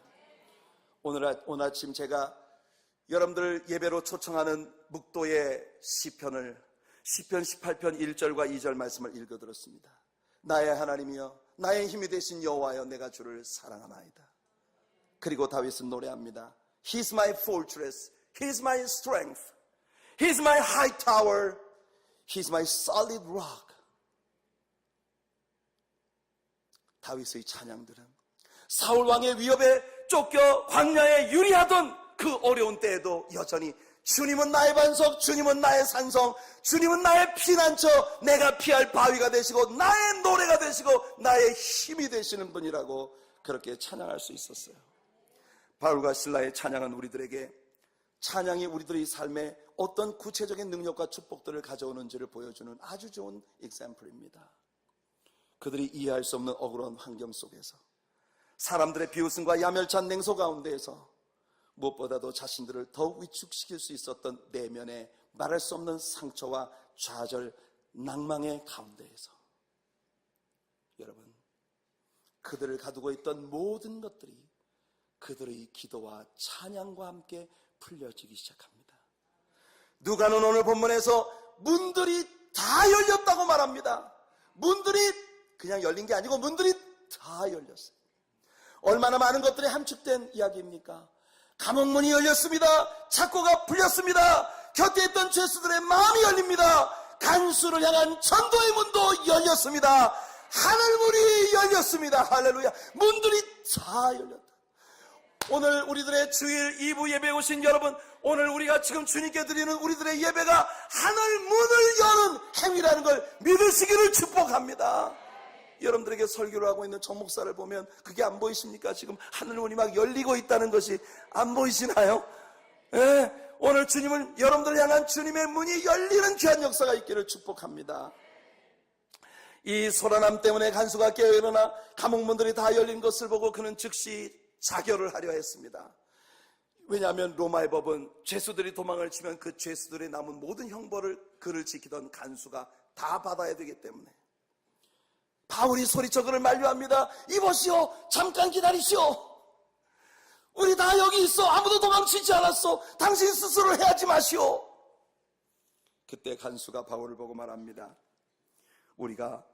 오늘 아침 제가 여러분들 예배로 초청하는 묵도의 시편 18편 1절과 2절 말씀을 읽어드렸습니다. 나의 하나님이여, 나의 힘이 되신 여호와여, 내가 주를 사랑하나이다. 그리고 다윗은 노래합니다. He's my fortress, He's my strength, He's my high tower, He's my solid rock. 다윗의 찬양들은 사울 왕의 위협에 쫓겨 광야에 유리하던 그 어려운 때에도 여전히 주님은 나의 반석, 주님은 나의 산성, 주님은 나의 피난처, 내가 피할 바위가 되시고 나의 노래가 되시고 나의 힘이 되시는 분이라고 그렇게 찬양할 수 있었어요. 바울과 실라의 찬양은 우리들에게 찬양이 우리들의 삶에 어떤 구체적인 능력과 축복들을 가져오는지를 보여주는 아주 좋은 example입니다. 그들이 이해할 수 없는 억울한 환경 속에서, 사람들의 비웃음과 야멸찬 냉소 가운데에서 무엇보다도 자신들을 더욱 위축시킬 수 있었던 내면의 말할 수 없는 상처와 좌절, 낭망의 가운데에서 여러분, 그들을 가두고 있던 모든 것들이 그들의 기도와 찬양과 함께 풀려지기 시작합니다. 누가는 오늘 본문에서 문들이 다 열렸다고 말합니다. 문들이 그냥 열린 게 아니고 문들이 다 열렸어요. 얼마나 많은 것들이 함축된 이야기입니까? 감옥문이 열렸습니다. 창고가 풀렸습니다. 곁에 있던 죄수들의 마음이 열립니다. 간수를 향한 전도의 문도 열렸습니다. 하늘문이 열렸습니다. 할렐루야. 문들이 다 열렸다. 오늘 우리들의 주일 2부 예배에 오신 여러분, 오늘 우리가 지금 주님께 드리는 우리들의 예배가 하늘문을 여는 행위라는 걸 믿으시기를 축복합니다. 여러분들에게 설교를 하고 있는 정 목사를 보면 그게 안 보이십니까? 지금 하늘문이 막 열리고 있다는 것이 안 보이시나요? 네, 오늘 주님을, 여러분들 향한 주님의 문이 열리는 귀한 역사가 있기를 축복합니다. 이 소란함 때문에 간수가 깨어일어나 감옥문들이 다 열린 것을 보고 그는 즉시 자결을 하려 했습니다. 왜냐하면 로마의 법은 죄수들이 도망을 치면 그 죄수들이 남은 모든 형벌을 그를 지키던 간수가 다 받아야 되기 때문에 바울이 소리쳐 그를 만류합니다. 이보시오, 잠깐 기다리시오. 우리 다 여기 있어. 아무도 도망치지 않았어. 당신 스스로 해하지 마시오. 그때 간수가 바울을 보고 말합니다. 우리가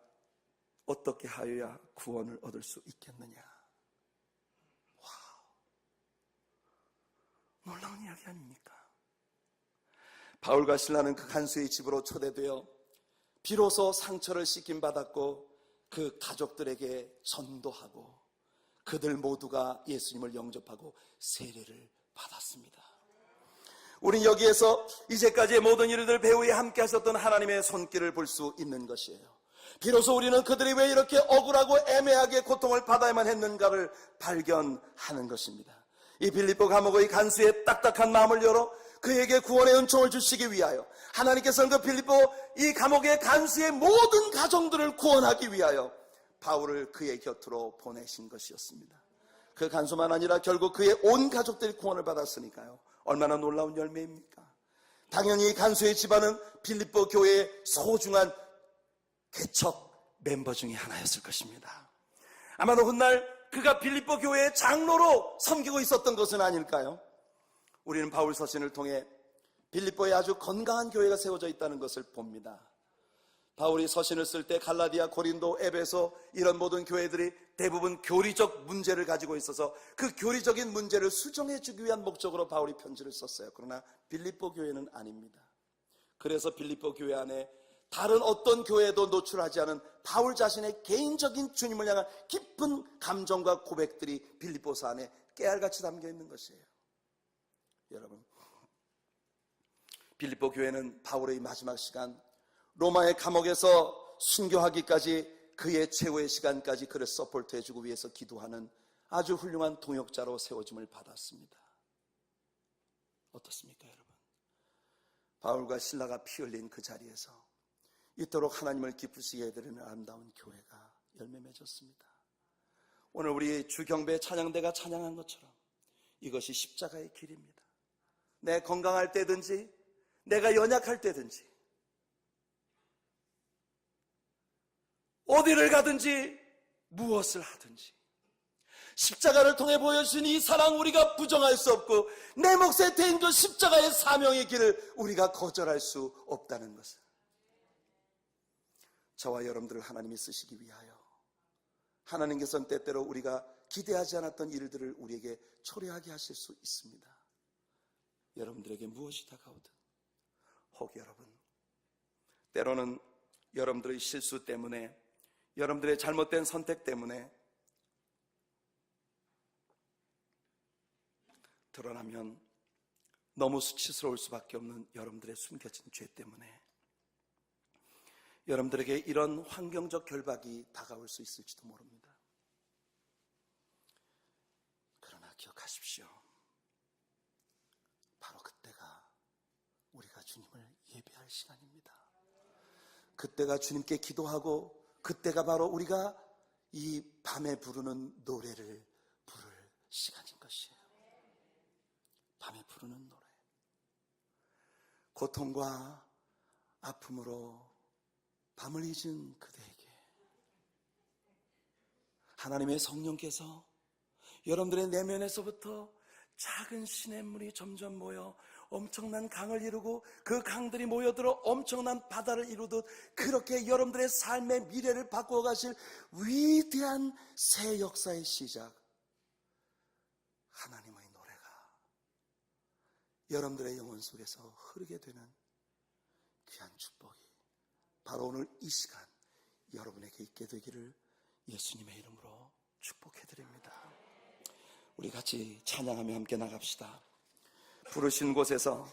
어떻게 하여야 구원을 얻을 수 있겠느냐. 놀라운 이야기 아닙니까? 바울과 실라는 그 간수의 집으로 초대되어 비로소 상처를 씻김 받았고 그 가족들에게 전도하고 그들 모두가 예수님을 영접하고 세례를 받았습니다. 우린 여기에서 이제까지의 모든 일들 배후에 함께 하셨던 하나님의 손길을 볼 수 있는 것이에요. 비로소 우리는 그들이 왜 이렇게 억울하고 애매하게 고통을 받아야만 했는가를 발견하는 것입니다. 이 빌립보 감옥의 간수의 딱딱한 마음을 열어 그에게 구원의 은총을 주시기 위하여 하나님께서는 그 빌립보 이 감옥의 간수의 모든 가정들을 구원하기 위하여 바울을 그의 곁으로 보내신 것이었습니다. 그 간수만 아니라 결국 그의 온 가족들이 구원을 받았으니까요. 얼마나 놀라운 열매입니까? 당연히 이 간수의 집안은 빌립보 교회의 소중한 개척 멤버 중에 하나였을 것입니다. 아마도 훗날 그가 빌립보 교회의 장로로 섬기고 있었던 것은 아닐까요? 우리는 바울 서신을 통해 빌립보에 아주 건강한 교회가 세워져 있다는 것을 봅니다. 바울이 서신을 쓸 때 갈라디아, 고린도, 에베소 이런 모든 교회들이 대부분 교리적 문제를 가지고 있어서 그 교리적인 문제를 수정해 주기 위한 목적으로 바울이 편지를 썼어요. 그러나 빌립보 교회는 아닙니다. 그래서 빌립보 교회 안에 다른 어떤 교회에도 노출하지 않은 바울 자신의 개인적인 주님을 향한 깊은 감정과 고백들이 빌립보서 안에 깨알같이 담겨 있는 것이에요. 여러분, 빌립보 교회는 바울의 마지막 시간, 로마의 감옥에서 순교하기까지 그의 최후의 시간까지 그를 서포트해주고 위해서 기도하는 아주 훌륭한 동역자로 세워짐을 받았습니다. 어떻습니까, 여러분? 바울과 실라가 피 흘린 그 자리에서 이토록 하나님을 기쁘시게 해드리는 아름다운 교회가 열매 맺었습니다. 오늘 우리 주경배 찬양대가 찬양한 것처럼 이것이 십자가의 길입니다. 내 건강할 때든지 내가 연약할 때든지 어디를 가든지 무엇을 하든지 십자가를 통해 보여주신 이 사랑 우리가 부정할 수 없고 내 몫에 대인 그 십자가의 사명의 길을 우리가 거절할 수 없다는 것을 저와 여러분들을 하나님이 쓰시기 위하여 하나님께서는 때때로 우리가 기대하지 않았던 일들을 우리에게 초래하게 하실 수 있습니다. 여러분들에게 무엇이 다가오든 혹 여러분 때로는 여러분들의 실수 때문에 여러분들의 잘못된 선택 때문에 드러나면 너무 수치스러울 수밖에 없는 여러분들의 숨겨진 죄 때문에 여러분들에게 이런 환경적 결박이 다가올 수 있을지도 모릅니다. 그러나 기억하십시오. 바로 그때가 우리가 주님을 예배할 시간입니다. 그때가 주님께 기도하고 그때가 바로 우리가 이 밤에 부르는 노래를 부를 시간인 것이에요. 밤에 부르는 노래. 고통과 아픔으로 밤을 잊은 그대에게 하나님의 성령께서 여러분들의 내면에서부터 작은 시냇물이 점점 모여 엄청난 강을 이루고 그 강들이 모여들어 엄청난 바다를 이루듯 그렇게 여러분들의 삶의 미래를 바꾸어 가실 위대한 새 역사의 시작, 하나님의 노래가 여러분들의 영혼 속에서 흐르게 되는 귀한 축복이 바로 오늘 이 시간 여러분에게 있게 되기를 예수님의 이름으로 축복해드립니다. 우리 같이 찬양하며 함께 나갑시다. 부르신 곳에서